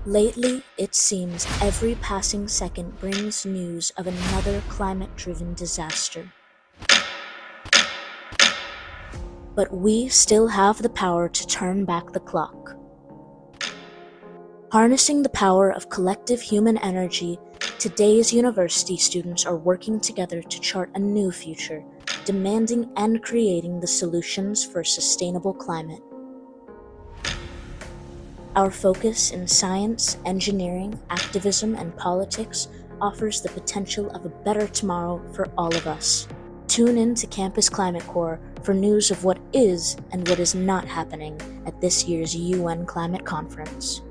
Lately, it seems every passing second brings news of another climate-driven disaster. But we still have the power to turn back the clock. Harnessing the power of collective human energy, today's university students are working together to chart a new future, demanding and creating the solutions for a sustainable climate. Our focus in science, engineering, activism, and politics offers the potential of a better tomorrow for all of us. Tune in to Campus Climate Corps for news of what is and what is not happening at this year's UN Climate Conference.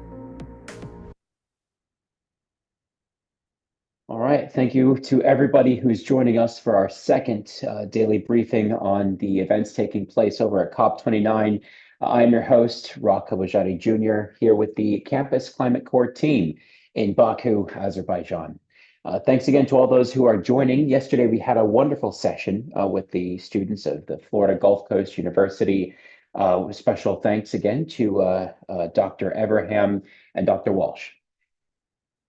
All right, thank you to everybody who's joining us for our second daily briefing on the events taking place over at COP29. I'm your host, Rock Kabajati Jr., here with the Campus Climate Corps team in Baku, Azerbaijan. Thanks again to all those who are joining. Yesterday, we had a wonderful session with the students of the Florida Gulf Coast University. Special thanks again to Dr. Everham and Dr. Walsh.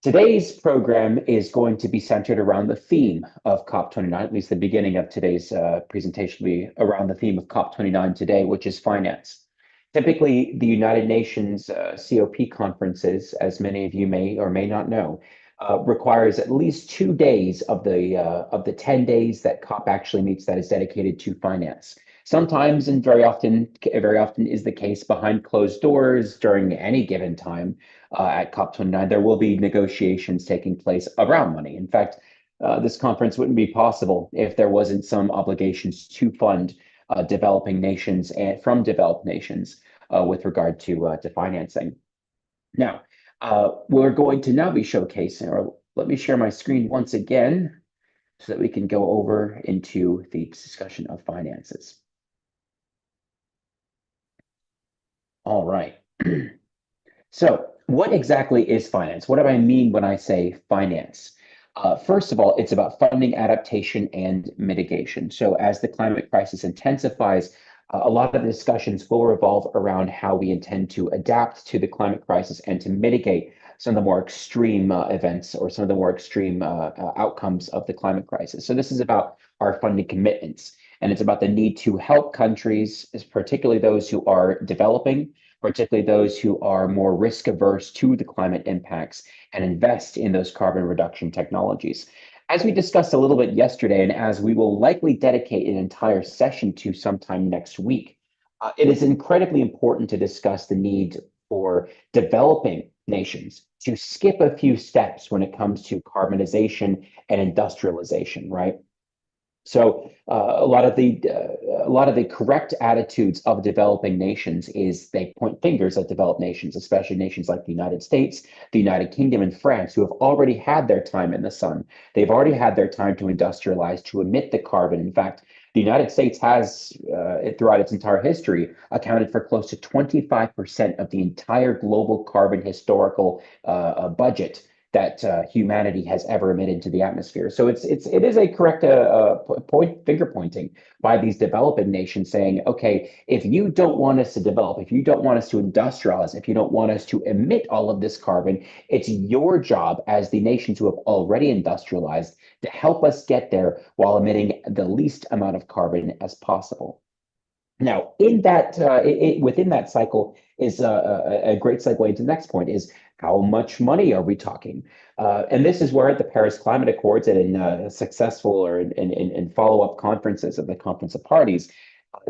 Today's program is going to be centered around the theme of COP29, at least the beginning of today's presentation will be around the theme of COP29 today, which is finance. Typically, the United Nations COP conferences, as many of you may or may not know, requires at least 2 days of the 10 days that COP actually meets that is dedicated to finance. Sometimes and very often is the case behind closed doors during any given time at COP29, there will be negotiations taking place around money. In fact, this conference wouldn't be possible if there wasn't some obligations to fund developing nations and from developed nations with regard to financing. Now, we're going to now be showcasing, or let me share my screen once again so that we can go over into the discussion of finances. All right. So what exactly is finance? What do I mean when I say finance? First of all, it's about funding adaptation and mitigation. So as the climate crisis intensifies, a lot of the discussions will revolve around how we intend to adapt to the climate crisis and to mitigate some of the more extreme events or some of the more extreme outcomes of the climate crisis. So this is about our funding commitments, and it's about the need to help countries, particularly those who are developing, particularly those who are more risk averse to the climate impacts, and invest in those carbon reduction technologies. As we discussed a little bit yesterday, and as we will likely dedicate an entire session to sometime next week, it is incredibly important to discuss the need for developing nations to skip a few steps when it comes to carbonization and industrialization, right? So a lot of the correct attitudes of developing nations is they point fingers at developed nations, especially nations like the United States, the United Kingdom, and France, who have already had their time in the sun. They've already had their time to industrialize, to emit the carbon. In fact, the United States has, throughout its entire history, accounted for close to 25% of the entire global carbon historical budget that humanity has ever emitted into the atmosphere. So it is a correct finger pointing by these developing nations saying, okay, if you don't want us to develop, if you don't want us to industrialize, if you don't want us to emit all of this carbon, it's your job as the nations who have already industrialized to help us get there while emitting the least amount of carbon as possible. Now, in that within that cycle is a great segue into the next point: is how much money are we talking? And this is where at the Paris Climate Accords and in successful or in follow-up conferences of the Conference of Parties,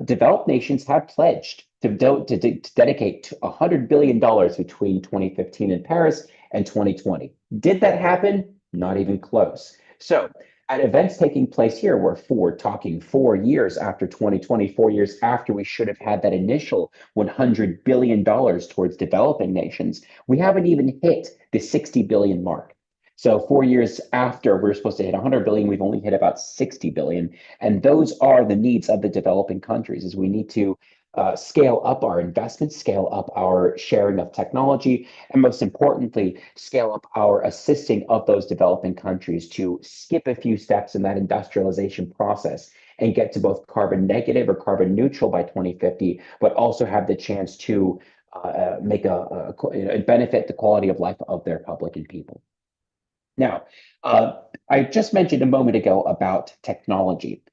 developed nations have pledged to dedicate $100 billion between 2015 in Paris and 2020. Did that happen? Not even close. So at events taking place here, we're talking 4 years after 2020, 4 years after we should have had that initial $100 billion towards developing nations, we haven't even hit the 60 billion mark. So 4 years after we're supposed to hit 100 billion, we've only hit about 60 billion. And those are the needs of the developing countries, is we need to scale up our investments, scale up our sharing of technology, and most importantly, scale up our assisting of those developing countries to skip a few steps in that industrialization process and get to both carbon negative or carbon neutral by 2050, but also have the chance to make benefit the quality of life of their public and people. Now, I just mentioned a moment ago about technology.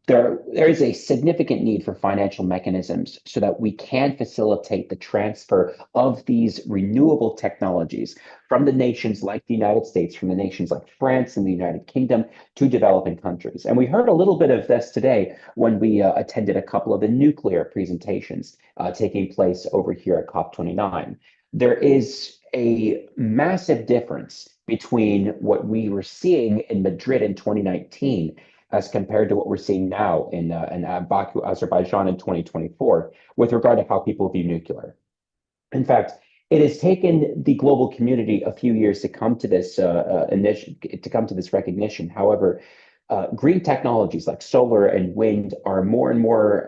There is a significant need for financial mechanisms so that we can facilitate the transfer of these renewable technologies from the nations like the United States, from the nations like France and the United Kingdom to developing countries. And we heard a little bit of this today when we attended a couple of the nuclear presentations taking place over here at COP29. There is a massive difference between what we were seeing in Madrid in 2019 as compared to what we're seeing now in Baku, Azerbaijan in 2024 with regard to how people view nuclear. In fact, it has taken the global community a few years to come to this to come to this recognition. However, green technologies like solar and wind are more and more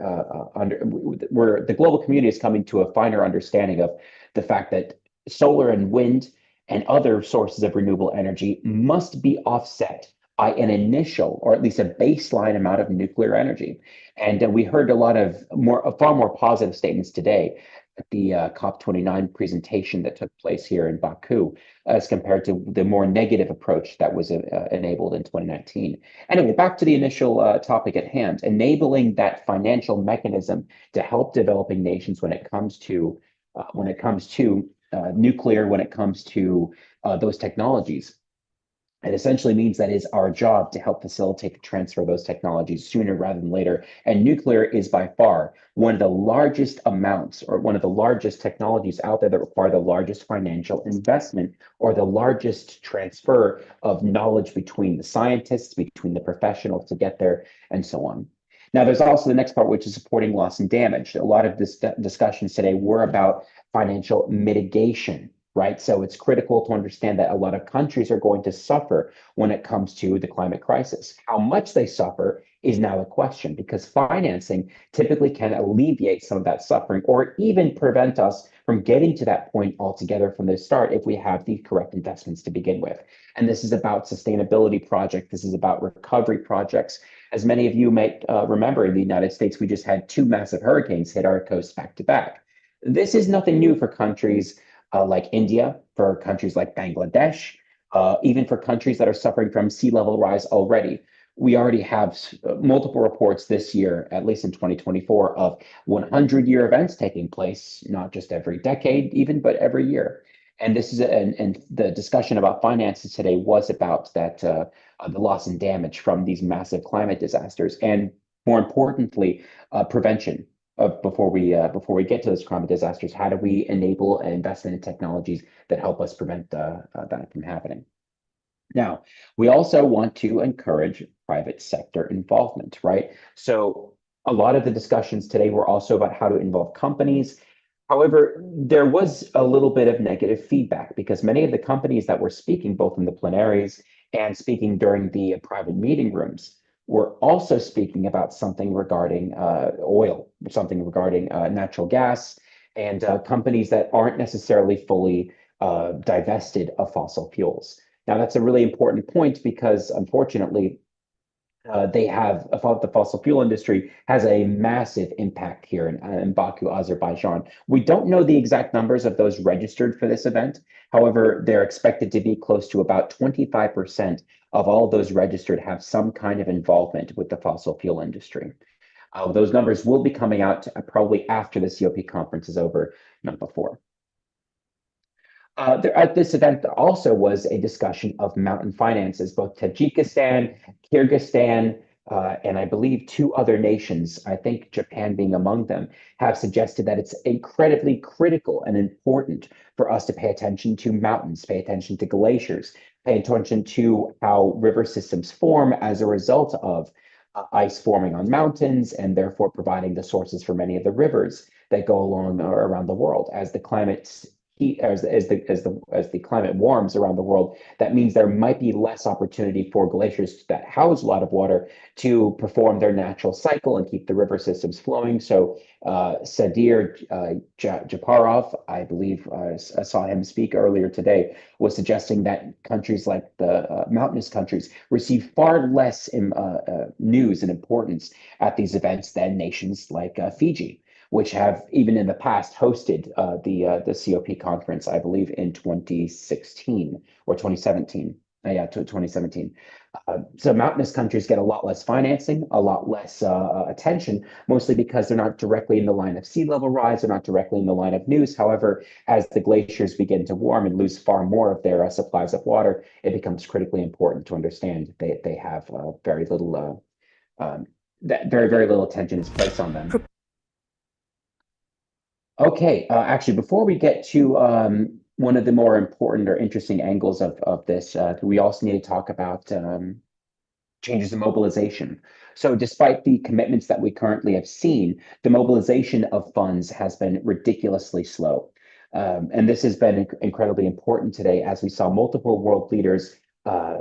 where the global community is coming to a finer understanding of the fact that solar and wind and other sources of renewable energy must be offset by an initial or at least a baseline amount of nuclear energy. And we heard a lot of far more positive statements today at the COP29 presentation that took place here in Baku as compared to the more negative approach that was enabled in 2019. Anyway, back to the initial topic at hand, enabling that financial mechanism to help developing nations when it comes to nuclear, when it comes to those technologies. It essentially means that it's our job to help facilitate the transfer of those technologies sooner rather than later. And nuclear is by far one of the largest amounts or one of the largest technologies out there that require the largest financial investment or the largest transfer of knowledge between the scientists, between the professionals to get there, and so on. Now, there's also the next part, which is supporting loss and damage. A lot of this discussions today were about financial mitigation, right? So it's critical to understand that a lot of countries are going to suffer when it comes to the climate crisis. How much they suffer is now a question because financing typically can alleviate some of that suffering or even prevent us from getting to that point altogether from the start if we have the correct investments to begin with. And this is about sustainability projects. This is about recovery projects. As many of you might remember, in the United States, we just had two massive hurricanes hit our coast back to back. This is nothing new for countries like India, for countries like Bangladesh, even for countries that are suffering from sea level rise already. We already have multiple reports this year, at least in 2024, of 100-year events taking place, not just every decade even, but every year. And this is and the discussion about finances today was about that the loss and damage from these massive climate disasters, and more importantly, prevention before we get to those climate disasters. How do we enable an investment in technologies that help us prevent that from happening? Now, we also want to encourage private sector involvement, right? So a lot of the discussions today were also about how to involve companies. However, there was a little bit of negative feedback because many of the companies that were speaking, both in the plenaries and speaking during the private meeting rooms, were also speaking about something regarding oil, something regarding natural gas, and companies that aren't necessarily fully divested of fossil fuels. Now, that's a really important point because, unfortunately, the fossil fuel industry has a massive impact here in Baku, Azerbaijan. We don't know the exact numbers of those registered for this event. However, they're expected to be close to about 25% of all those registered have some kind of involvement with the fossil fuel industry. Those numbers will be coming out probably after the COP conference is over, not before. At this event also was a discussion of mountain finances. Both Tajikistan, Kyrgyzstan, and I believe two other nations, I think Japan being among them, have suggested that it's incredibly critical and important for us to pay attention to mountains, pay attention to glaciers, pay attention to how river systems form as a result of ice forming on mountains and therefore providing the sources for many of the rivers that go along or around the world. As the climate heat as the climate warms around the world, that means there might be less opportunity for glaciers that house a lot of water to perform their natural cycle and keep the river systems flowing. So Sadir Japarov, I believe I saw him speak earlier today, was suggesting that countries like the mountainous countries receive far less news and importance at these events than nations like Fiji. which have even in the past hosted the COP conference, I believe, in 2016 or 2017. Yeah, 2017. So mountainous countries get a lot less financing, a lot less attention, mostly because they're not directly in the line of sea level rise, they're not directly in the line of news. However, as the glaciers begin to warm and lose far more of their supplies of water, it becomes critically important to understand they have very little that very little attention is placed on them. Okay, actually, before we get to one of the more important or interesting angles of this, we also need to talk about changes in mobilization. So despite the commitments that we currently have seen, the mobilization of funds has been ridiculously slow. And this has been incredibly important today as we saw multiple world leaders uh,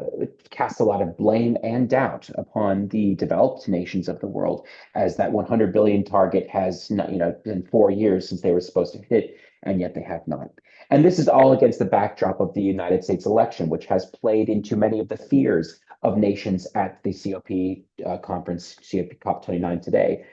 cast a lot of blame and doubt upon the developed nations of the world, as that 100 billion target has not, been 4 years since they were supposed to hit, and yet they have not. And this is all against the backdrop of the United States election, which has played into many of the fears of nations at the COP conference, COP29 today.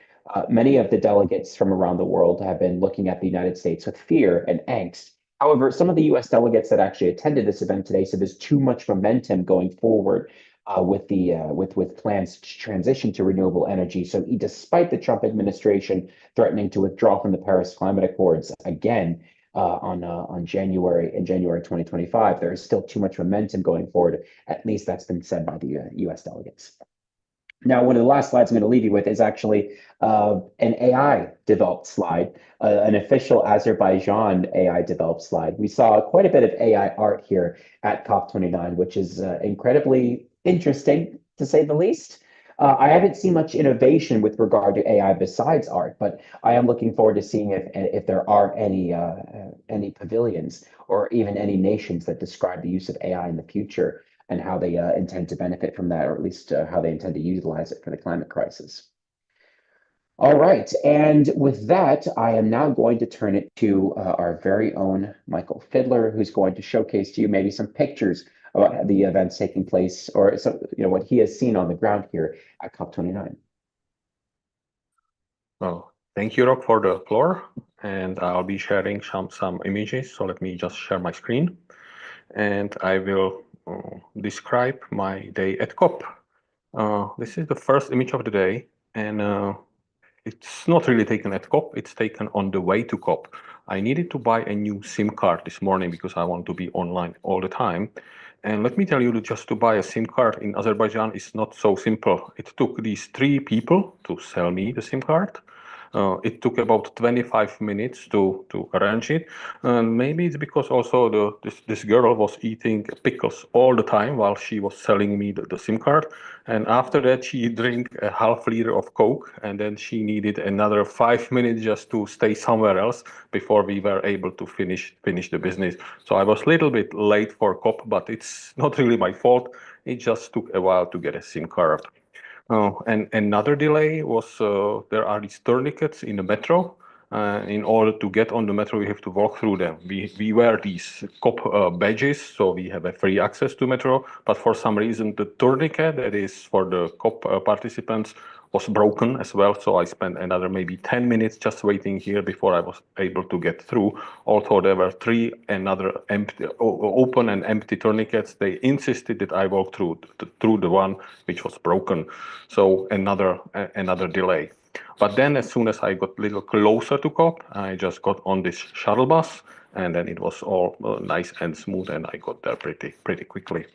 Many of the delegates from around the world have been looking at the United States with fear and angst. However, some of the US delegates that actually attended this event today said there's too much momentum going forward with plans to transition to renewable energy. So despite the Trump administration threatening to withdraw from the Paris Climate Accords again, on January 2025. There is still too much momentum going forward. At least that's been said by the U.S. delegates. Now, one of the last slides I'm going to leave you with is actually an AI developed slide, an official Azerbaijan AI developed slide. We saw quite a bit of AI art here at COP29, which is incredibly interesting to say the least. I haven't seen much innovation with regard to AI besides art, but I am looking forward to seeing if there are any pavilions or even any nations that describe the use of AI in the future and how they intend to benefit from that, or at least how they intend to utilize it for the climate crisis. All right, and with that, I am now going to turn it to our very own Michael Fiddler, who's going to showcase to you maybe some pictures about the events taking place, or some, what he has seen on the ground here at COP29. Well, thank you, Rob, for the floor, and I'll be sharing some images. So let me just share my screen, and I will describe my day at COP. This is the first image of the day, and it's not really taken at COP, it's taken on the way to COP. I needed to buy a new SIM card this morning because I want to be online all the time. And let me tell you that just to buy a SIM card in Azerbaijan is not so simple. It took these 3 people to sell me the SIM card. It took about 25 minutes to arrange it. And maybe it's because also this girl was eating pickles all the time while she was selling me the SIM card. And after that, she drank a half liter of Coke, and then she needed another 5 minutes just to stay somewhere else before we were able to finish the business. So I was a little bit late for COP, but it's not really my fault. It just took a while to get a SIM card. And another delay was there are these tourniquets in the metro. In order to get on the metro, we have to walk through them. We wear these COP badges, so we have a free access to metro. But for some reason, the tourniquet that is for the COP participants was broken as well. So I spent another maybe 10 minutes just waiting here before I was able to get through. Although there were 3 another open and empty tourniquets, they insisted that I walk through the one which was broken. So another delay. But then as soon as I got a little closer to COP, I just got on this shuttle bus, and then it was all nice and smooth, and I got there pretty quickly.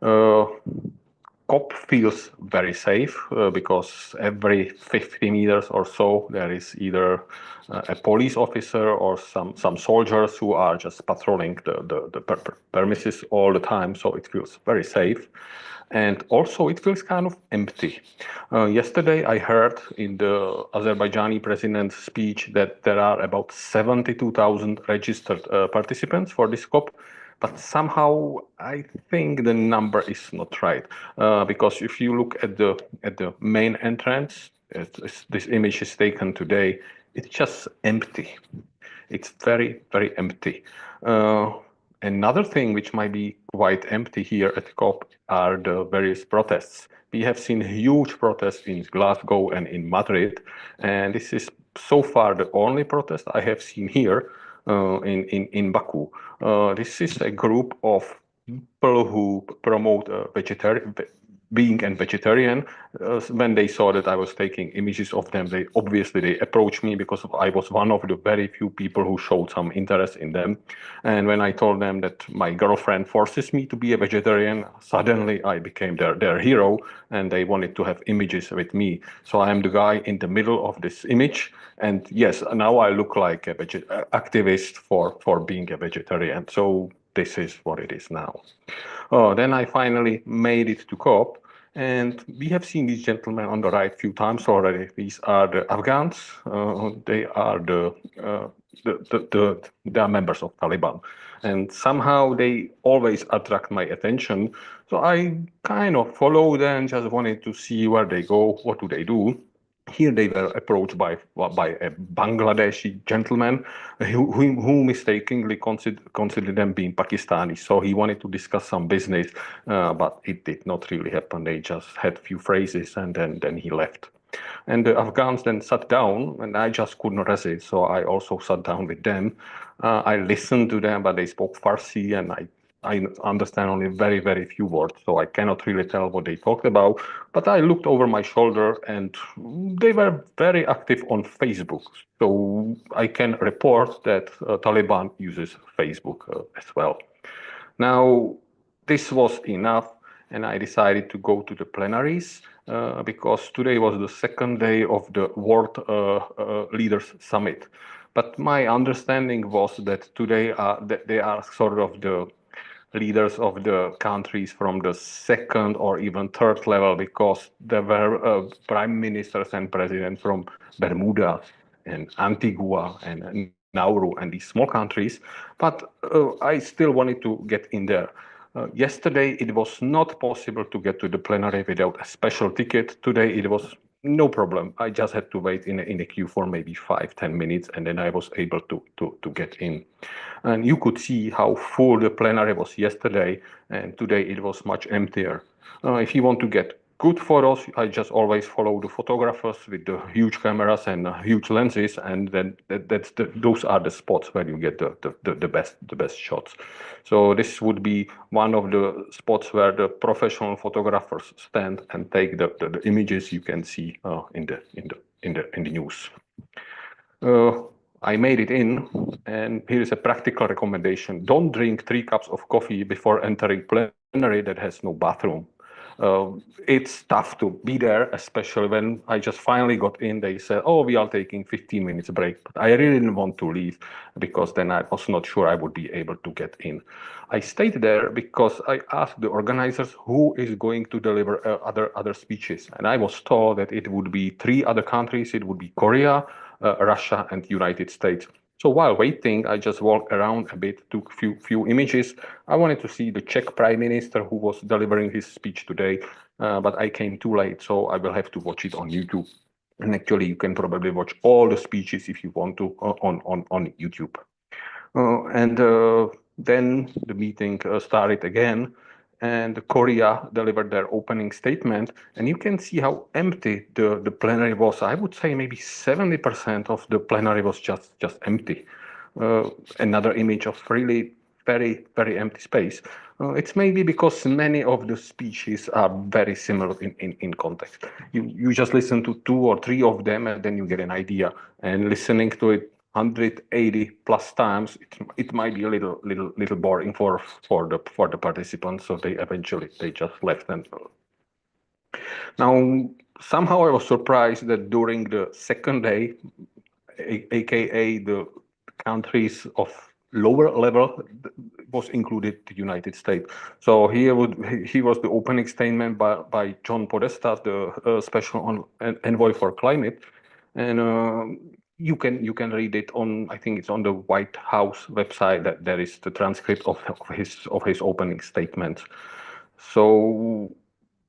COP feels very safe because every 50 meters or so there is either a police officer or some soldiers who are just patrolling the premises all the time, so it feels very safe. And also it feels kind of empty. Yesterday I heard in the Azerbaijani president's speech that there are about 72,000 registered participants for this COP. But somehow I think the number is not right, because if you look at the main entrance, this image is taken today, it's just empty. It's very empty. Another thing which might be quite empty here at COP are the various protests. We have seen huge protests in Glasgow and in Madrid, and this is so far the only protest I have seen here in Baku. This is a group of people who promote being a vegetarian. When they saw that I was taking images of them, they approached me because I was one of the very few people who showed some interest in them. And when I told them that my girlfriend forces me to be a vegetarian, suddenly I became their hero, and they wanted to have images with me. So I am the guy in the middle of this image, and yes, now I look like a activist for being a vegetarian. So this is what it is now. Then I finally made it to COP, and we have seen these gentlemen on the right few times already. These are the Afghans. They are they are members of Taliban, and somehow they always attract my attention. So I kind of follow them, just wanted to see where they go, what do they do. Here they were approached by a Bangladeshi gentleman who mistakenly considered them being Pakistani. So he wanted to discuss some business, but it did not really happen. They just had few phrases, and then he left. And the Afghans then sat down, and I just couldn't resist. So I also sat down with them. I listened to them, but they spoke Farsi, and I understand only very, very few words, so I cannot really tell what they talked about. But I looked over my shoulder, and they were very active on Facebook. So I can report that Taliban uses Facebook as well. Now, this was enough, and I decided to go to the plenaries because today was the second day of the World Leaders Summit. But my understanding was that today they are sort of the leaders of the countries from the second or even third level, because there were prime ministers and presidents from Bermuda and Antigua and Nauru and these small countries. But I still wanted to get in there. Yesterday, it was not possible to get to the plenary without a special ticket. Today, it was no problem. I just had to wait in a queue for maybe 5-10 minutes, and then I was able to get in. And you could see how full the plenary was yesterday, and today it was much emptier. If you want to get good photos, I just always follow the photographers with the huge cameras and huge lenses, and then those are the spots where you get the best shots. So this would be one of the spots where the professional photographers stand and take the images you can see in the news. I made it in, and here is a practical recommendation. Don't drink 3 cups of coffee before entering plenary that has no bathroom. It's tough to be there, especially when I just finally got in. They said, oh, we are taking 15 minutes break. But I really didn't want to leave because then I was not sure I would be able to get in. I stayed there because I asked the organizers who is going to deliver other speeches. And I was told that it would be 3 other countries. It would be Korea, Russia, and United States. So while waiting, I just walked around a bit, took few images. I wanted to see the Czech Prime Minister who was delivering his speech today, but I came too late, so I will have to watch it on YouTube. And actually, you can probably watch all the speeches if you want to on YouTube. And then the meeting started again, and Korea delivered their opening statement, and you can see how empty the plenary was. I would say maybe 70% of the plenary was just empty. Another image of really very, very empty space. It's maybe because many of the speeches are very similar in context. You just listen to 2 or 3 of them, and then you get an idea. And listening to it 180 plus times, it might be a little boring for the participants. So they just left. And now somehow I was surprised that during the second day, aka the countries of lower level, was included the United States. So here was the opening statement by John Podesta, the special envoy for climate, and you can read it on, I think it's on the White House website, that there is the transcript of his opening statement. So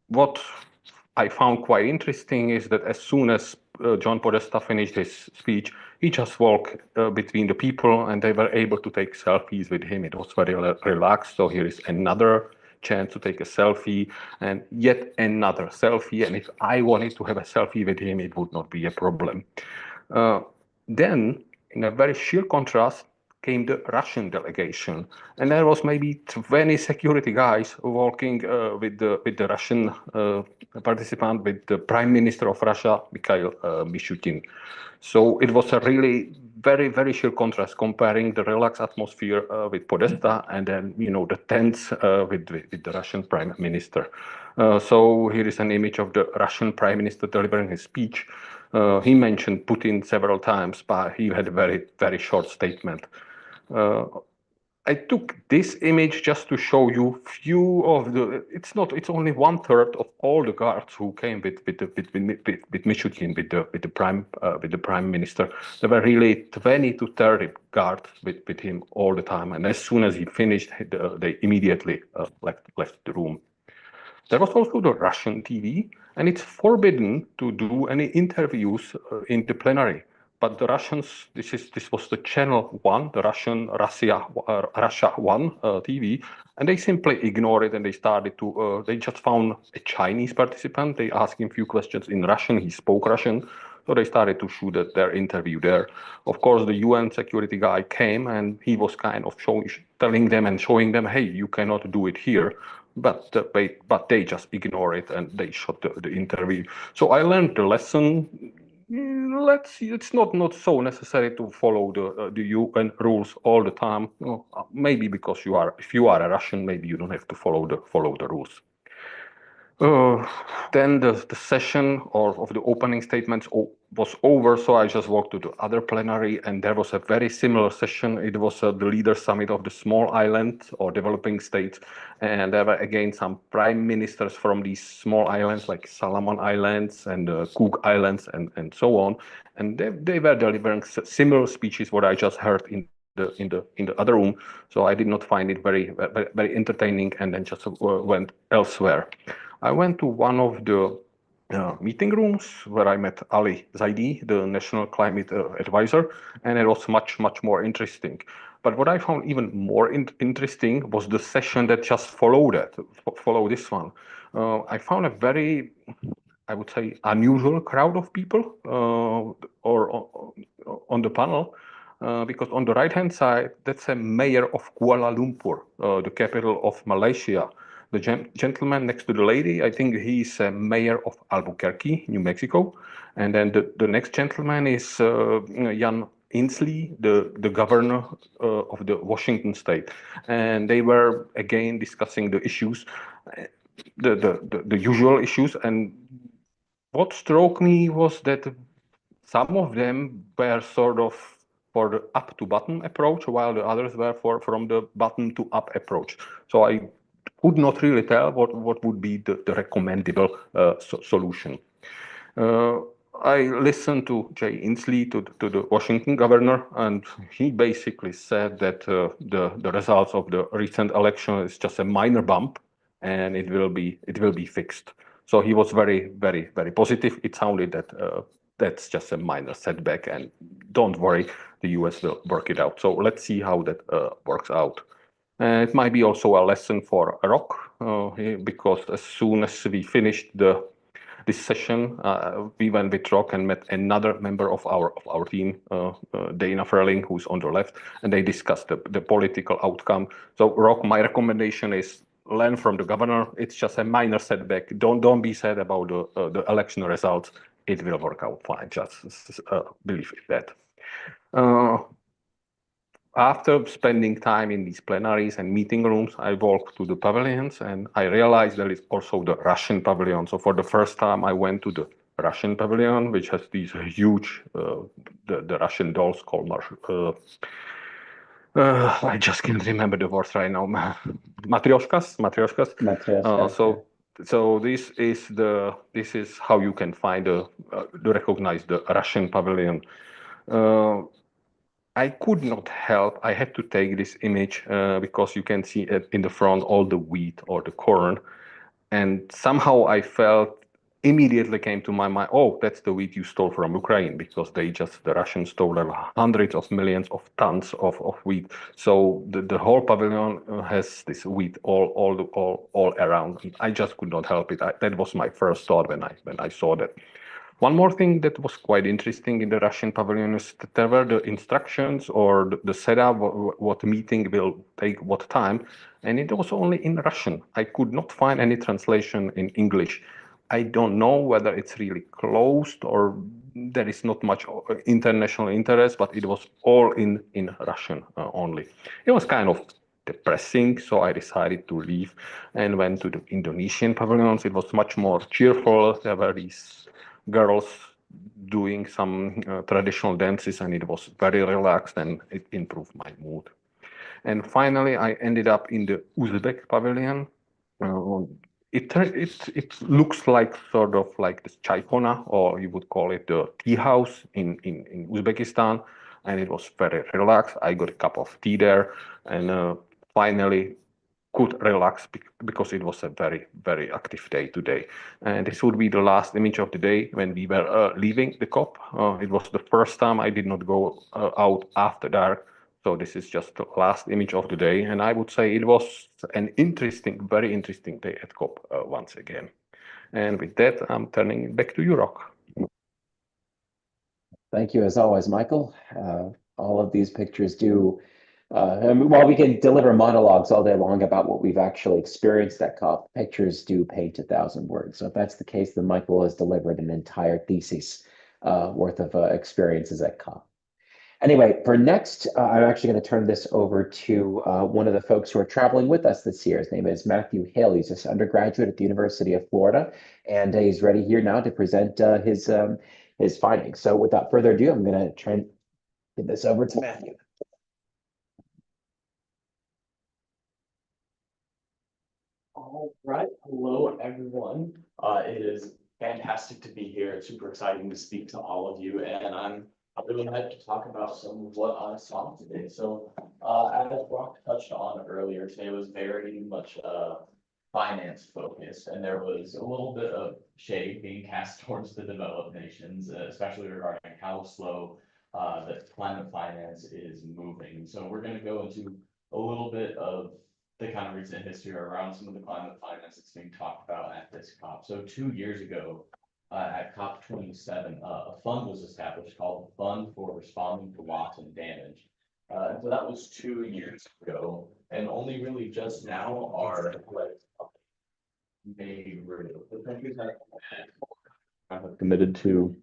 what I found quite interesting is that as soon as John Podesta finished his speech, he just walked between the people, and they were able to take selfies with him. It was very relaxed. So here is another chance to take a selfie, and yet another selfie. And if I wanted to have a selfie with him, it would not be a problem. Then, in a very sheer contrast, came the Russian delegation, and there was maybe 20 security guys walking with the Russian participant, with the Prime Minister of Russia, Mikhail Mishutin. So it was a really very sheer contrast, comparing the relaxed atmosphere with Podesta and then the tense with the Russian Prime Minister. So here is an image of the Russian Prime Minister delivering his speech. He mentioned Putin several times, but he had a very short statement. I took this image just to show you few of the. It's only 1/3 of all the guards who came with Mishutin, with the prime minister. There were really 20 to 30 guards with him all the time, and as soon as he finished, they immediately left the room. There was also the Russian TV, and it's forbidden to do any interviews in the plenary. But the Russians, this was the channel 1, the Russia 1 TV, and they simply ignored it, and they started to, they just found a Chinese participant. They asked him a few questions in Russian. He spoke Russian. So they started to shoot at their interview there. Of course, the UN security guy came, and he was kind of telling them and showing them, hey, you cannot do it here. But they just ignore it, and they shot the interview. So I learned the lesson. Let's see, it's not so necessary to follow the UN rules all the time. Maybe because if you are a Russian, maybe you don't have to follow the rules. Then the session of the opening statements was over, so I just walked to the other plenary, and there was a very similar session. It was the Leaders Summit of the small island or developing states, and there were again some prime ministers from these small islands like Solomon Islands and Cook Islands and so on, and they were delivering similar speeches what I just heard in the other room. So I did not find it very entertaining, and then just went elsewhere. I went to one of the meeting rooms where I met Ali Zaidi, the National Climate Advisor, and it was much more interesting. But what I found even more interesting was the session that just followed this one. I found a very, I would say, unusual crowd of people on the panel. Because on the right-hand side, that's a mayor of Kuala Lumpur, the capital of Malaysia. The gentleman next to the lady, I think he's a mayor of Albuquerque, New Mexico. And then the next gentleman is Jan Inslee, the governor of the Washington state. And they were again discussing the issues, the usual issues. And what struck me was that some of them were sort of for the up to button approach, while the others were from the button to up approach. So I could not really tell what would be the recommendable solution. I listened to Jay Inslee, to the Washington governor, and he basically said that the results of the recent election is just a minor bump, and it will be fixed. So he was very positive. It sounded that that's just a minor setback, and don't worry, the US will work it out. So let's see how that works out. It might be also a lesson for Rock, because as soon as we finished this session, we went with Rock and met another member of our team, Dana Ferling, who's on the left, and they discussed the political outcome. So Rock, my recommendation is learn from the governor. It's just a minor setback. Don't be sad about the election results. It will work out fine. Just believe in that. After spending time in these plenaries and meeting rooms, I walked to the pavilions, and I realized there is also the Russian pavilion. So for the first time, I went to the Russian pavilion, which has these huge, the Russian dolls called I just can't remember the words right now. Matryoshkas. So this is how you can find recognize the Russian pavilion. I could not help. I had to take this image because you can see it in the front all the wheat or the corn, and somehow I felt immediately came to my mind, oh, that's the wheat you stole from Ukraine, because the Russians stole hundreds of millions of tons of wheat. So the whole pavilion has this wheat all around. I just could not help it. That was my first thought when I saw that. One more thing that was quite interesting in the Russian pavilion is that there were the instructions or the setup, what meeting will take what time, and it was only in Russian. I could not find any translation in English. I don't know whether it's really closed or there is not much international interest, but it was all in Russian only. It was kind of depressing, so I decided to leave and went to the Indonesian pavilions. It was much more cheerful. There were these girls doing some traditional dances, and it was very relaxed and it improved my mood. And finally, I ended up in the Uzbek pavilion. Uh, it looks like sort of like this chaikona, or you would call it the tea house in Uzbekistan, and it was very relaxed. I got a cup of tea there, and finally could relax because it was a very, very active day today. And this would be the last image of the day when we were leaving the COP. It was the first time I did not go out after dark. So this is just the last image of the day. And I would say it was an interesting, very interesting day at COP once again. And with that, I'm turning it back to you, Rock. Thank you as always, Michael. All of these pictures do, while we can deliver monologues all day long about what we've actually experienced at COP, pictures do paint 1,000 words. So if that's the case, then Michael has delivered an entire thesis worth of experiences at COP. Anyway, for next, I'm actually going to turn this over to one of the folks who are traveling with us this year. His name is Matthew Hill. He's an undergraduate at the University of Florida, and he's ready here now to present his findings. So without further ado, I'm going to try and give this over to Matthew. All right, hello everyone. It is fantastic to be here. It's super exciting to speak to all of you, and I'm really hyped to talk about some of what I saw today. So, as Brock touched on earlier, today was very much finance focused, and there was a little bit of shade being cast towards the developed nations, especially regarding how slow that climate finance is moving. So we're going to go into a little bit of the kind of recent history around some of the climate finance that's being talked about at this COP. So 2 years ago, at COP27, a fund was established called the Fund for Responding to Loss and Damage. So that was 2 years ago, and only really just now are like made real. The countries have committed to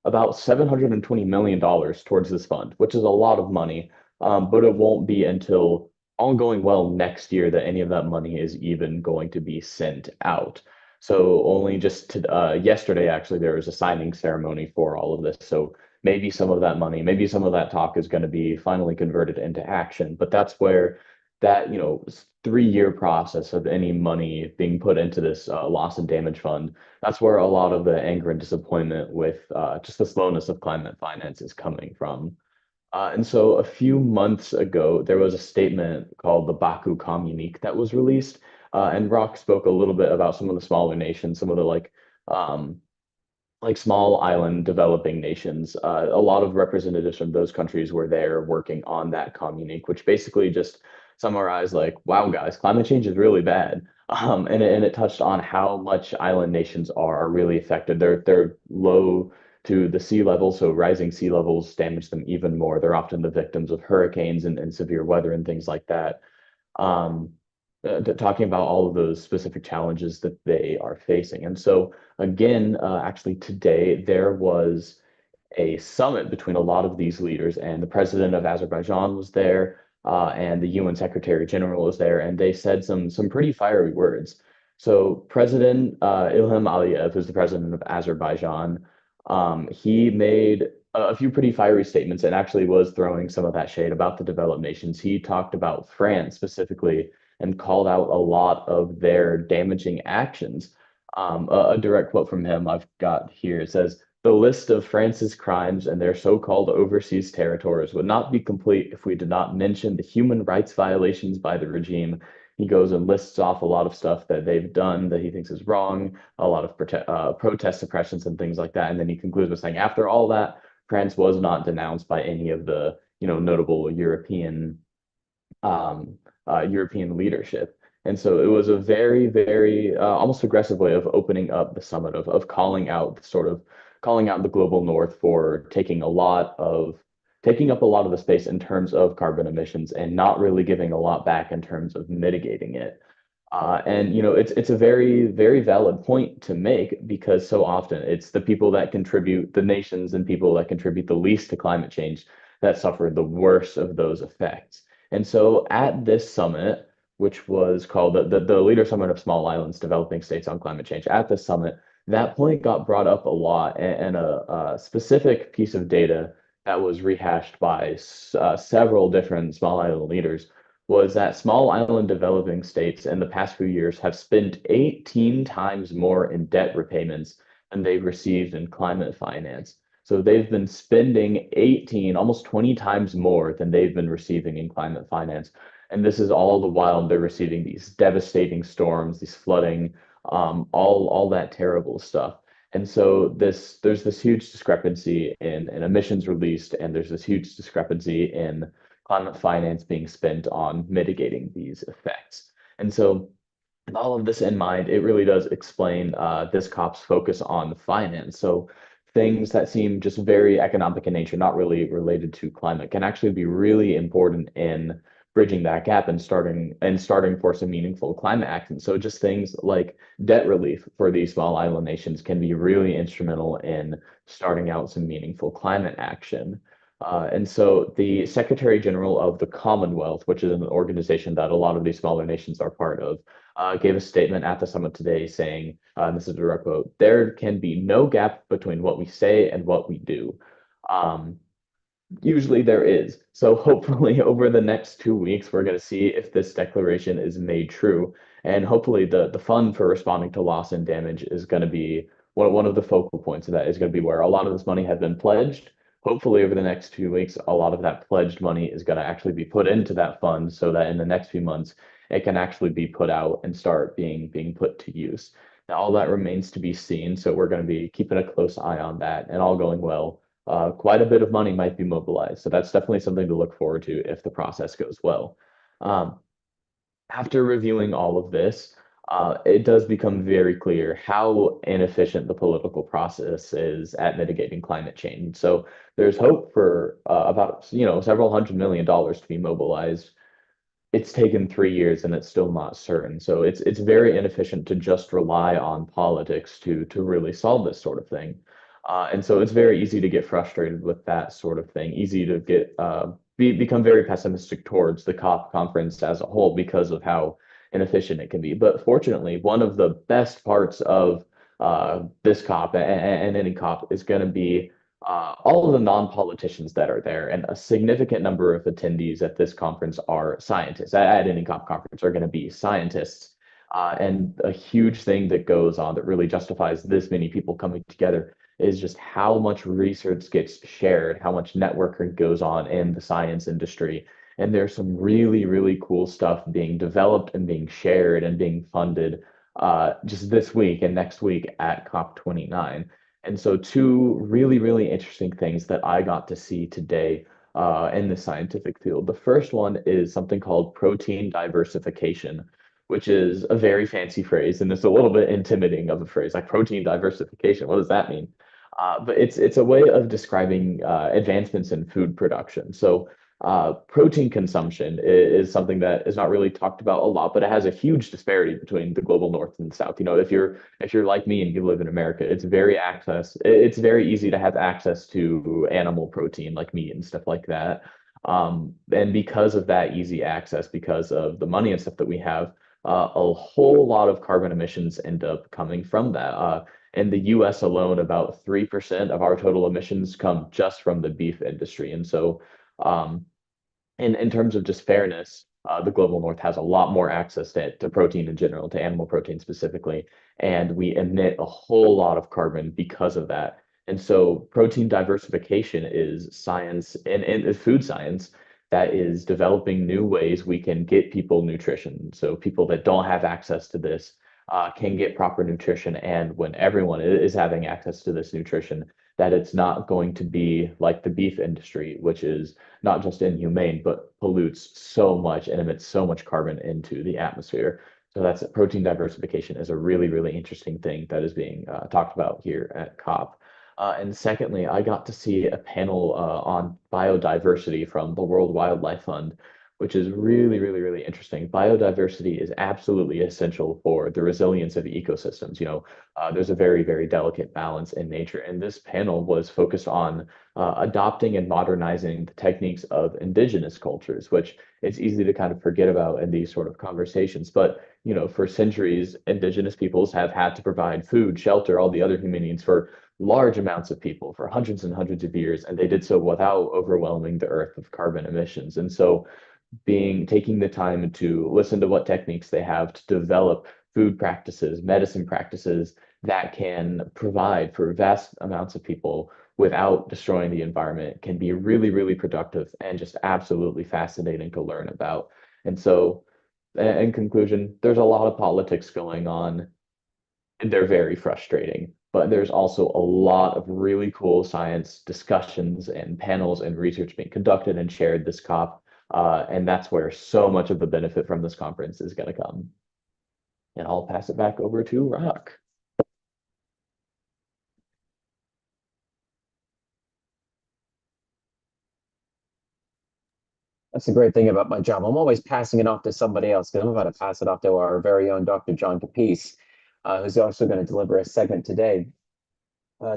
about $720 million towards this fund, which is a lot of money, but it won't be until all going well next year that any of that money is even going to be sent out. So only just yesterday, actually, there was a signing ceremony for all of this. So maybe some of that money, maybe some of that talk is going to be finally converted into action. But that's where that, 3-year process of any money being put into this loss and damage fund, that's where a lot of the anger and disappointment with just the slowness of climate finance is coming from. And so a few months ago, there was a statement called the Baku Communique that was released. And Rock spoke a little bit about some of the smaller nations, some of the like small island developing nations. A lot of representatives from those countries were there working on that communique, which basically just summarized like, wow, guys, climate change is really bad. And it touched on how much island nations are really affected. They're low to the sea level, so rising sea levels damage them even more. They're often the victims of hurricanes and severe weather and things like that. Um, Talking about all of those specific challenges that they are facing. And so again, actually today there was a summit between a lot of these leaders, and the president of Azerbaijan was there, and the UN Secretary General was there, and they said some pretty fiery words. So President Ilham Aliyev, who's the president of Azerbaijan, he made a few pretty fiery statements and actually was throwing some of that shade about the developed nations. He talked about France specifically and called out a lot of their damaging actions. A direct quote from him I've got here. It says, "The list of France's crimes and their so-called overseas territories would not be complete if we did not mention the human rights violations by the regime." He goes and lists off a lot of stuff that they've done that he thinks is wrong, a lot of protest suppressions and things like that. And then he concludes with saying, after all that, France was not denounced by any of the, notable European European leadership. And so it was a very, very almost aggressive way of opening up the summit, of calling out calling out the global north for taking up a lot of the space in terms of carbon emissions and not really giving a lot back in terms of mitigating it. And it's a very, very valid point to make because so often it's the people that contribute, the nations and people that contribute the least to climate change that suffer the worst of those effects. And so at this summit, which was called the Leader Summit of Small Islands Developing States on Climate Change, at this summit, that point got brought up a lot, and a specific piece of data that was rehashed by several different small island leaders was that small island developing states in the past few years have spent 18 times more in debt repayments than they've received in climate finance. So they've been spending 18, almost 20 times more than they've been receiving in climate finance. And this is all the while they're receiving these devastating storms, these flooding, all that terrible stuff. And so there's this huge discrepancy in emissions released, and there's this huge discrepancy in climate finance being spent on mitigating these effects. And so, with all of this in mind, it really does explain this COP's focus on finance. So, things that seem just very economic in nature, not really related to climate, can actually be really important in bridging that gap and starting for some meaningful climate action. So, just things like debt relief for these small island nations can be really instrumental in starting out some meaningful climate action. And so the Secretary General of the Commonwealth, which is an organization that a lot of these smaller nations are part of, gave a statement at the summit today saying, this is a direct quote, there can be no gap between what we say and what we do. Um, Usually there is. So hopefully over the next 2 weeks, we're going to see if this declaration is made true. And hopefully the fund for responding to loss and damage is going to be one of the focal points of that is going to be where a lot of this money has been pledged. Hopefully over the next 2 weeks, a lot of that pledged money is going to actually be put into that fund so that in the next few months, it can actually be put out and start being put to use. Now, all that remains to be seen. So we're going to be keeping a close eye on that and all going well quite a bit of money might be mobilized. So that's definitely something to look forward to if the process goes well. Um, After reviewing all of this, it does become very clear how inefficient the political process is at mitigating climate change. So there's hope for about several $100 million to be mobilized. It's taken 3 years and it's still not certain. So it's very inefficient to just rely on politics to really solve this sort of thing. And so it's very easy to get frustrated with that sort of thing, easy to become very pessimistic towards the COP conference as a whole because of how inefficient it can be. But fortunately, one of the best parts of this COP and any COP is going to be all of the non-politicians that are there, and a significant number of attendees at this conference are scientists. At any COP conference are going to be scientists. And a huge thing that goes on that really justifies this many people coming together is just how much research gets shared, how much networking goes on in the science industry. And there's some really, really cool stuff being developed and being shared and being funded just this week and next week at COP29. And so, two really, really interesting things that I got to see today in the scientific field. The first one is something called protein diversification, which is a very fancy phrase, and it's a little bit intimidating of a phrase, like protein diversification. What does that mean? But it's a way of describing advancements in food production. So protein consumption is something that is not really talked about a lot, but it has a huge disparity between the global north and the south. If you're like me and you live in America, it's very easy to have access to animal protein like meat and stuff like that. And because of that easy access, because of the money and stuff that we have, a whole lot of carbon emissions end up coming from that. In the US alone, about 3% of our total emissions come just from the beef industry. And so, um, in terms of just fairness, the global north has a lot more access to protein in general, to animal protein specifically, and we emit a whole lot of carbon because of that. And so protein diversification is science and food science that is developing new ways we can get people nutrition. So people that don't have access to this can get proper nutrition. And when everyone is having access to this nutrition, that it's not going to be like the beef industry, which is not just inhumane, but pollutes so much and emits so much carbon into the atmosphere. So that's protein diversification is a really, really interesting thing that is being talked about here at COP. And secondly, I got to see a panel on biodiversity from the World Wildlife Fund, which is really, really, really interesting. Biodiversity is absolutely essential for the resilience of ecosystems. There's a very, very delicate balance in nature. And this panel was focused on adopting and modernizing the techniques of indigenous cultures, which it's easy to kind of forget about in these sort of conversations. But, for centuries, indigenous peoples have had to provide food, shelter, all the other human needs for large amounts of people for hundreds and hundreds of years, and they did so without overwhelming the earth with carbon emissions. And so taking the time to listen to what techniques they have to develop food practices, medicine practices that can provide for vast amounts of people without destroying the environment can be really, really productive and just absolutely fascinating to learn about. And so, in conclusion, there's a lot of politics going on and they're very frustrating. But there's also a lot of really cool science discussions and panels and research being conducted and shared this COP. And that's where so much of the benefit from this conference is going to come. And I'll pass it back over to Rock. That's the great thing about my job. I'm always passing it off to somebody else because I'm about to pass it off to our very own Dr. John Capice, who's also going to deliver a segment today.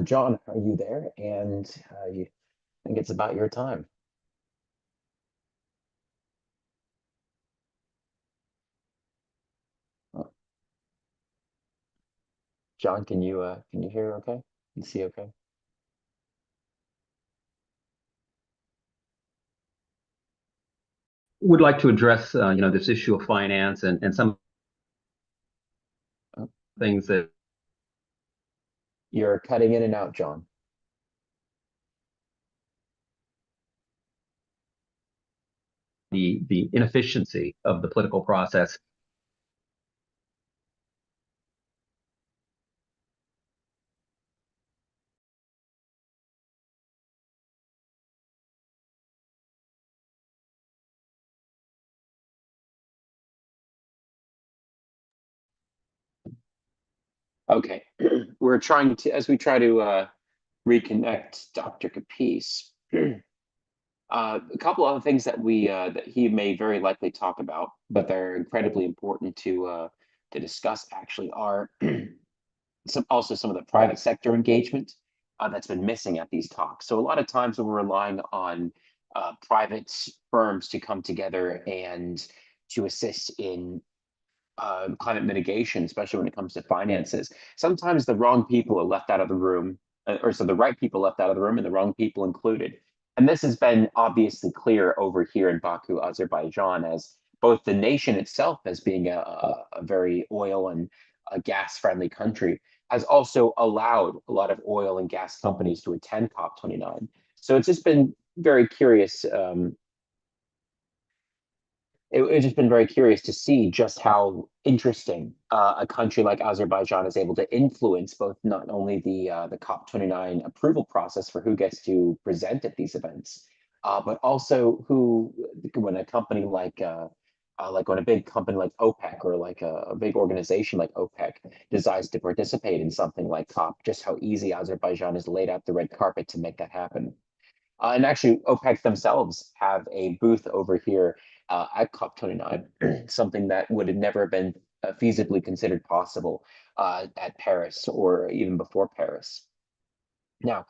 John, are you there? And I think it's about your time. Oh. John, can you hear okay? Can you see okay? Would like to address this issue of finance and some things that You're cutting in and out, John. the inefficiency of the political process. Okay, we're trying to, as we try to reconnect Dr. Capice. A couple other things that that he may very likely talk about, but they're incredibly important to discuss actually are some of the private sector engagement that's been missing at these talks. So a lot of times when we're relying on private firms to come together and to assist in climate mitigation, especially when it comes to finances, sometimes the wrong people are left out of the room, or so the right people left out of the room and the wrong people included. And this has been obviously clear over here in Baku, Azerbaijan, as both the nation itself, as being a very oil and gas friendly country, has also allowed a lot of oil and gas companies to attend COP29. So it's just been very curious. It's just been very curious to see just how interesting a country like Azerbaijan is able to influence both not only the COP29 approval process for who gets to present at these events, but also who, when a company like when a big company like OPEC or like a big organization like OPEC decides to participate in something like COP, just how easy Azerbaijan has laid out the red carpet to make that happen. And actually, OPEC themselves have a booth over here at COP29, something that would have never been feasibly considered possible at Paris or even before Paris. Now,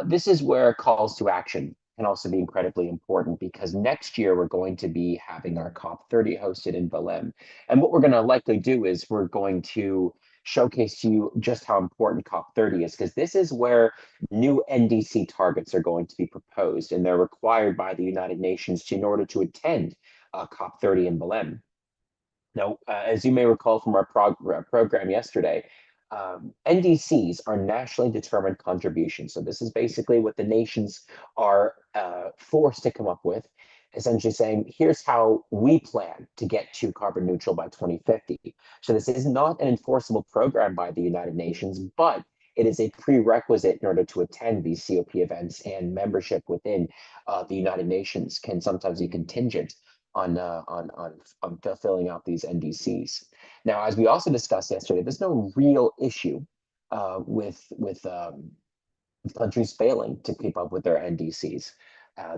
this is where calls to action can also be incredibly important because next year we're going to be having our COP30 hosted in Belém. And what we're going to likely do is we're going to showcase to you just how important COP30 is, because this is where new NDC targets are going to be proposed, and they're required by the United Nations in order to attend COP30 in Belém. Now, as you may recall from our program yesterday, NDCs are nationally determined contributions. So this is basically what the nations are forced to come up with, essentially saying, here's how we plan to get to carbon neutral by 2050. So this is not an enforceable program by the United Nations, but it is a prerequisite in order to attend these COP events, and membership within the United Nations can sometimes be contingent on filling out these NDCs. Now, as we also discussed yesterday, there's no real issue with countries failing to keep up with their NDCs.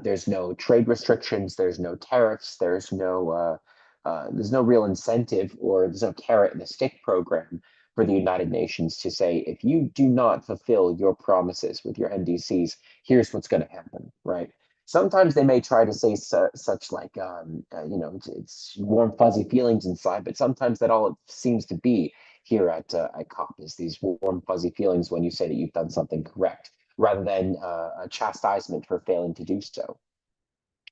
There's no trade restrictions, there's no tariffs, there's no real incentive, or there's no carrot and a stick program for the United Nations to say, if you do not fulfill your promises with your NDCs, here's what's going to happen, right? Sometimes they may try to say such like, it's warm, fuzzy feelings inside, but sometimes that all it seems to be here at COP is these warm, fuzzy feelings when you say that you've done something correct, rather than a chastisement for failing to do so.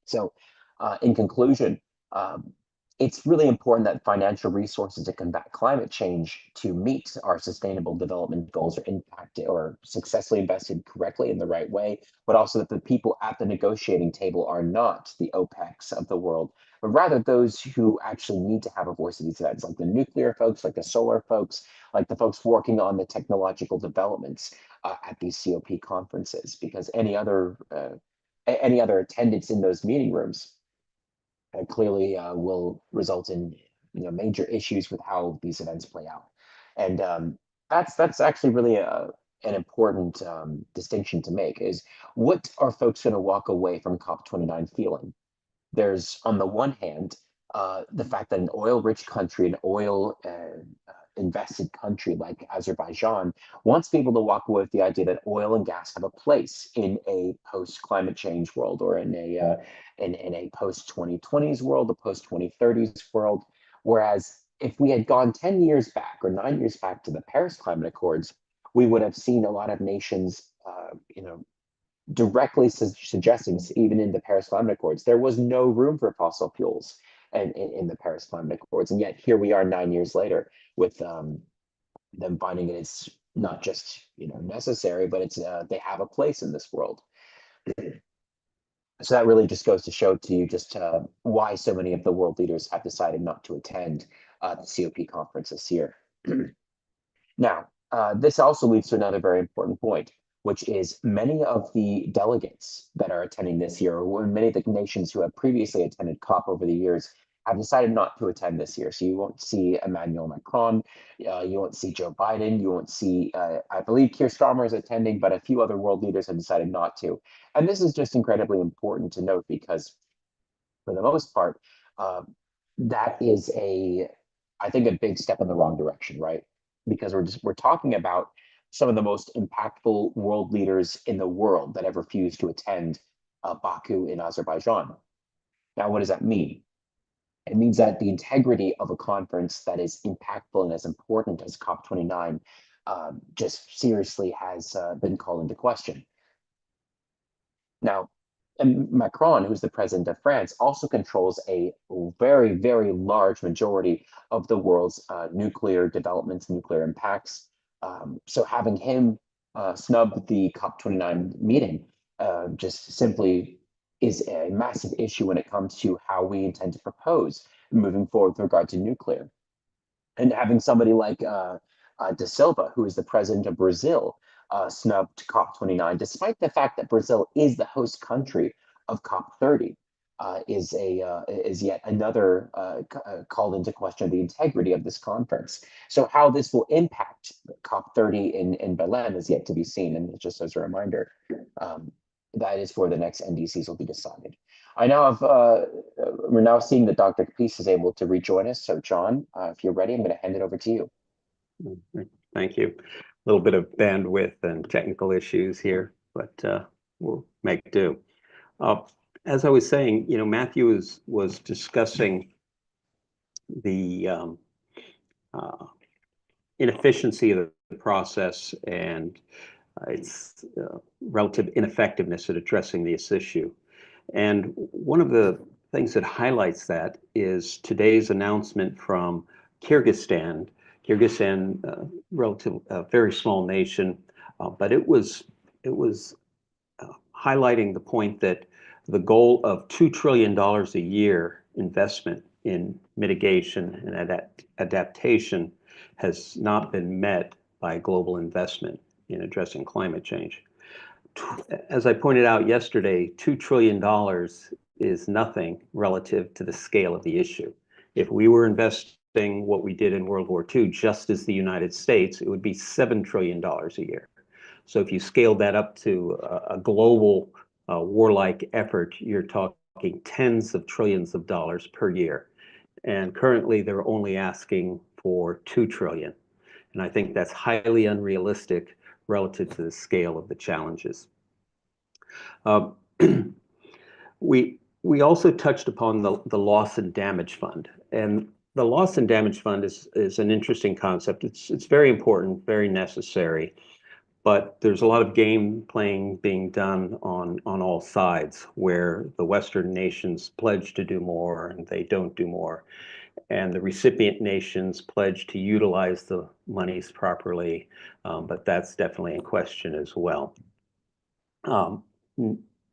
So in conclusion, it's really important that financial resources to combat climate change to meet our sustainable development goals are impacted or successfully invested correctly in the right way, but also that the people at the negotiating table are not the OPECs of the world, but rather those who actually need to have a voice at these events, like the nuclear folks, like the solar folks, like the folks working on the technological developments at these COP conferences, because any other attendance in those meeting rooms clearly will result in major issues with how these events play out. And that's actually really an important distinction to make, is what are folks going to walk away from COP29 feeling? There's, on the one hand, the fact that an oil-rich country, an oil invested country like Azerbaijan, wants people to walk away with the idea that oil and gas have a place in a post-climate change world, or in a post-2020s world, a post-2030s world. Whereas if we had gone 10 years back or 9 years back to the Paris Climate Accords, we would have seen a lot of nations, directly suggesting, even in the Paris Climate Accords, there was no room for fossil fuels in the Paris Climate Accords. And yet here we are 9 years later with them finding that it's not just necessary, but it's they have a place in this world. So that really just goes to show to you just why so many of the world leaders have decided not to attend the COP conference this year. Now, this also leads to another very important point, which is many of the delegates that are attending this year, or many of the nations who have previously attended COP over the years, have decided not to attend this year. So you won't see Emmanuel Macron, you won't see Joe Biden, you won't see, I believe Keir Starmer is attending, but a few other world leaders have decided not to. And this is just incredibly important to note, because for the most part, that is I think, a big step in the wrong direction, right? Because we're talking about some of the most impactful world leaders in the world that have refused to attend Baku in Azerbaijan. Now, what does that mean? It means that the integrity of a conference that is impactful and as important as COP29 just seriously has been called into question. Now, Macron, who's the president of France, also controls a very, very large majority of the world's nuclear developments, nuclear impacts. So having him snub the COP29 meeting just simply is a massive issue when it comes to how we intend to propose moving forward with regard to nuclear. And having somebody like De Silva, who is the president of Brazil, snubbed COP29, despite the fact that Brazil is the host country of COP30, is yet another called into question the integrity of this conference. So how this will impact COP30 in Berlin is yet to be seen. And just as a reminder, that is where the next NDCs will be decided. I now have, we're now seeing that Dr. Capice is able to rejoin us. So John, if you're ready, I'm going to hand it over to you. Thank you. A little bit of bandwidth and technical issues here, but we'll make do. As I was saying, Matthew was discussing the inefficiency of the process and its relative ineffectiveness at addressing this issue. And one of the things that highlights that is today's announcement from Kyrgyzstan. Kyrgyzstan, very small nation, but it was highlighting the point that the goal of $2 trillion a year investment in mitigation and adaptation has not been met by global investment. in addressing climate change. As I pointed out yesterday, $2 trillion is nothing relative to the scale of the issue. If we were investing what we did in World War II, just as the United States, it would be $7 trillion a year. So if you scale that up to a global warlike effort, you're talking tens of trillions of dollars per year. And currently they're only asking for 2 trillion. And I think that's highly unrealistic relative to the scale of the challenges. We also touched upon the loss and damage fund. And the loss and damage fund is an interesting concept. It's very important, very necessary. But there's a lot of game playing being done on all sides, where the Western nations pledge to do more and they don't do more. And the recipient nations pledge to utilize the monies properly, but that's definitely in question as well.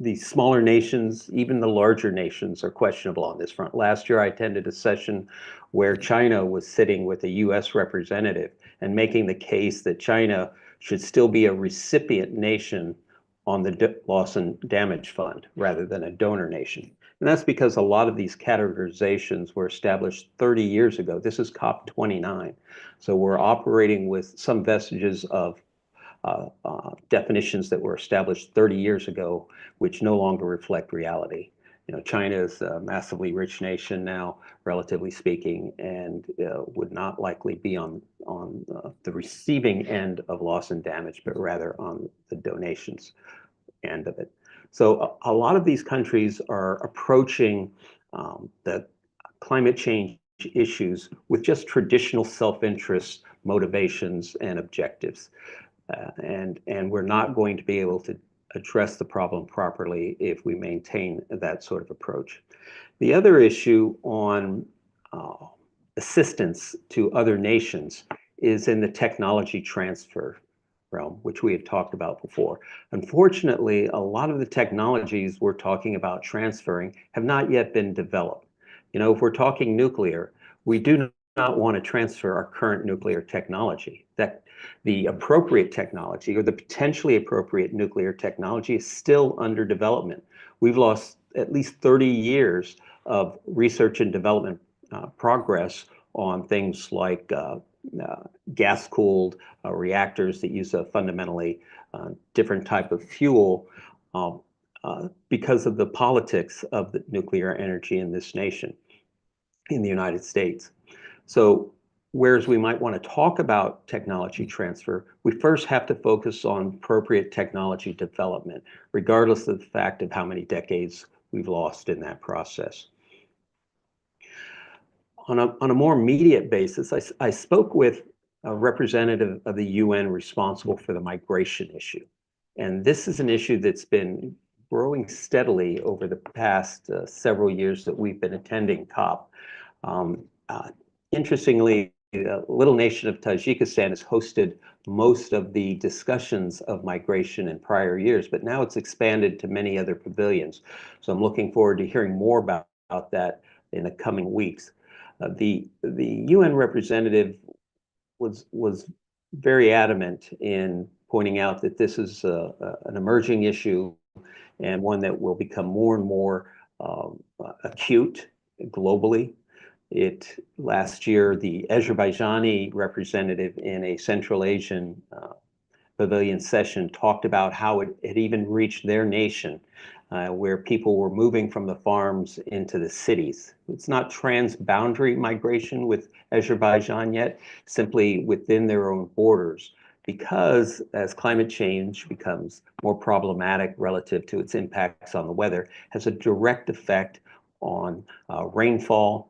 The smaller nations, even the larger nations, are questionable on this front. Last year, I attended a session where China was sitting with a US representative and making the case that China should still be a recipient nation on the loss and damage fund rather than a donor nation. And that's because a lot of these categorizations were established 30 years ago. This is COP29. So we're operating with some vestiges of definitions that were established 30 years ago, which no longer reflect reality. You know, China is a massively rich nation now, relatively speaking, and would not likely be on the receiving end of loss and damage, but rather on the donations end of it. So a lot of these countries are approaching the climate change issues with just traditional self-interest motivations and objectives. And we're not going to be able to address the problem properly if we maintain that sort of approach. The other issue on assistance to other nations is in the technology transfer realm, which we had talked about before. Unfortunately, a lot of the technologies we're talking about transferring have not yet been developed. You know, if we're talking nuclear, we do not want to transfer our current nuclear technology. That the appropriate technology or the potentially appropriate nuclear technology is still under development. We've lost at least 30 years of research and development progress on things like gas-cooled reactors that use a fundamentally different type of fuel because of the politics of the nuclear energy in this nation, in the United States. So whereas we might want to talk about technology transfer, we first have to focus on appropriate technology development, regardless of the fact of how many decades we've lost in that process. On a more immediate basis, I spoke with a representative of the UN responsible for the migration issue. And this is an issue that's been growing steadily over the past several years that we've been attending COP. Interestingly, the little nation of Tajikistan has hosted most of the discussions of migration in prior years, but now it's expanded to many other pavilions. So I'm looking forward to hearing more about that in the coming weeks. The UN representative was very adamant in pointing out that this is an emerging issue and one that will become more and more acute globally. Last year, the Azerbaijani representative in a Central Asian pavilion session talked about how it had even reached their nation, where people were moving from the farms into the cities. It's not trans-boundary migration with Azerbaijan yet, simply within their own borders, because as climate change becomes more problematic relative to its impacts on the weather, has a direct effect on rainfall,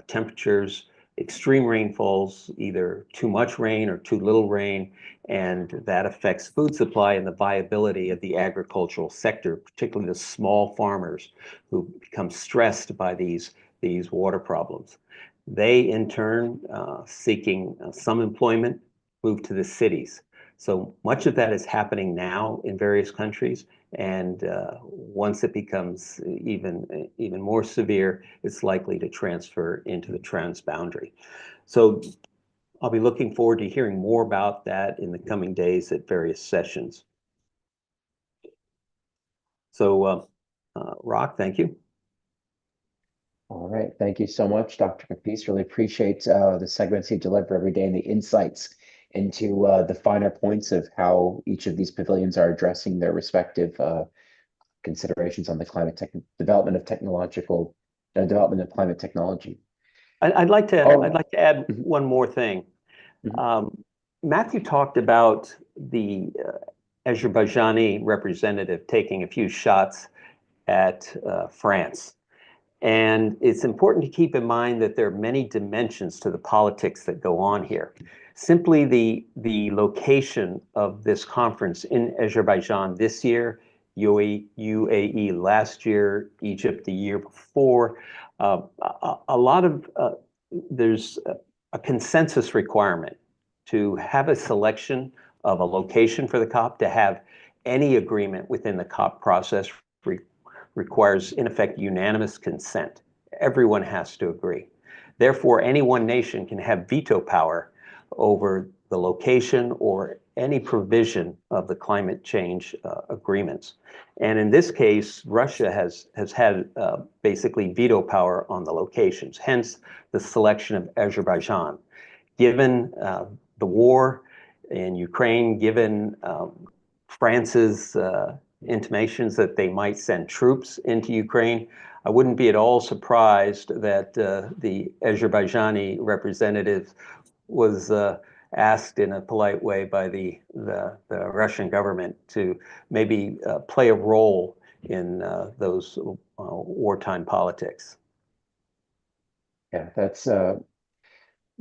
temperatures, extreme rainfalls, either too much rain or too little rain, and that affects food supply and the viability of the agricultural sector, particularly the small farmers who become stressed by these water problems. They, in turn, seeking some employment, move to the cities. So much of that is happening now in various countries, and once it becomes even more severe, it's likely to transfer into the transboundary. So I'll be looking forward to hearing more about that in the coming days at various sessions. So, Rock, thank you. All right. Thank you so much, Dr. Capice. Really appreciate the segments you deliver every day and the insights into the finer points of how each of these pavilions are addressing their respective considerations on the development of climate technology. I'd like to Oh. I'd like to add Mhm. one more thing. Mhm. Matthew talked about the Azerbaijani representative taking a few shots at France. And it's important to keep in mind that there are many dimensions to the politics that go on here. Simply the location of this conference in Azerbaijan this year, UAE last year, Egypt the year before, a lot of, there's a consensus requirement to have a selection of a location for the COP, to have any agreement within the COP process requires, in effect, unanimous consent. Everyone has to agree. Therefore, any one nation can have veto power over the location or any provision of the climate change agreements. And in this case, Russia has had basically veto power on the locations, hence the selection of Azerbaijan. Given the war in Ukraine, given France's intimations that they might send troops into Ukraine, I wouldn't be at all surprised that the Azerbaijani representative was asked in a polite way by the Russian government to maybe play a role in those wartime politics. Yeah, that's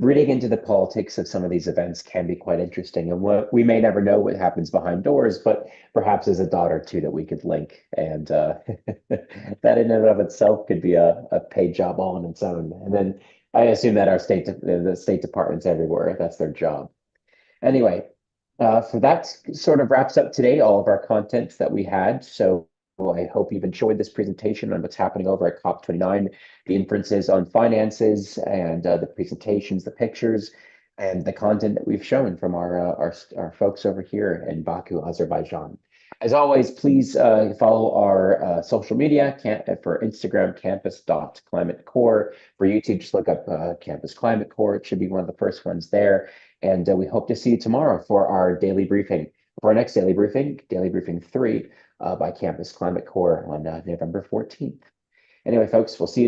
reading into the politics of some of these events can be quite interesting. And we may never know what happens behind doors, but perhaps there's a dot or two that we could link. And that in and of itself could be a paid job all on its own. And then I assume that the State Departments everywhere, that's their job. Anyway, so that sort of wraps up today, all of our content that we had. So I hope you've enjoyed this presentation on what's happening over at COP29, the inferences on finances, and the presentations, the pictures, and the content that we've shown from our folks over here in Baku, Azerbaijan. As always, please follow our social media for Instagram, campus.climatecore. For YouTube, just look up Campus Climate Core. It should be one of the first ones there. And we hope to see you tomorrow for our daily briefing. For our next daily briefing 3 by Campus Climate Core on November 14th. Anyway, folks, we'll see you.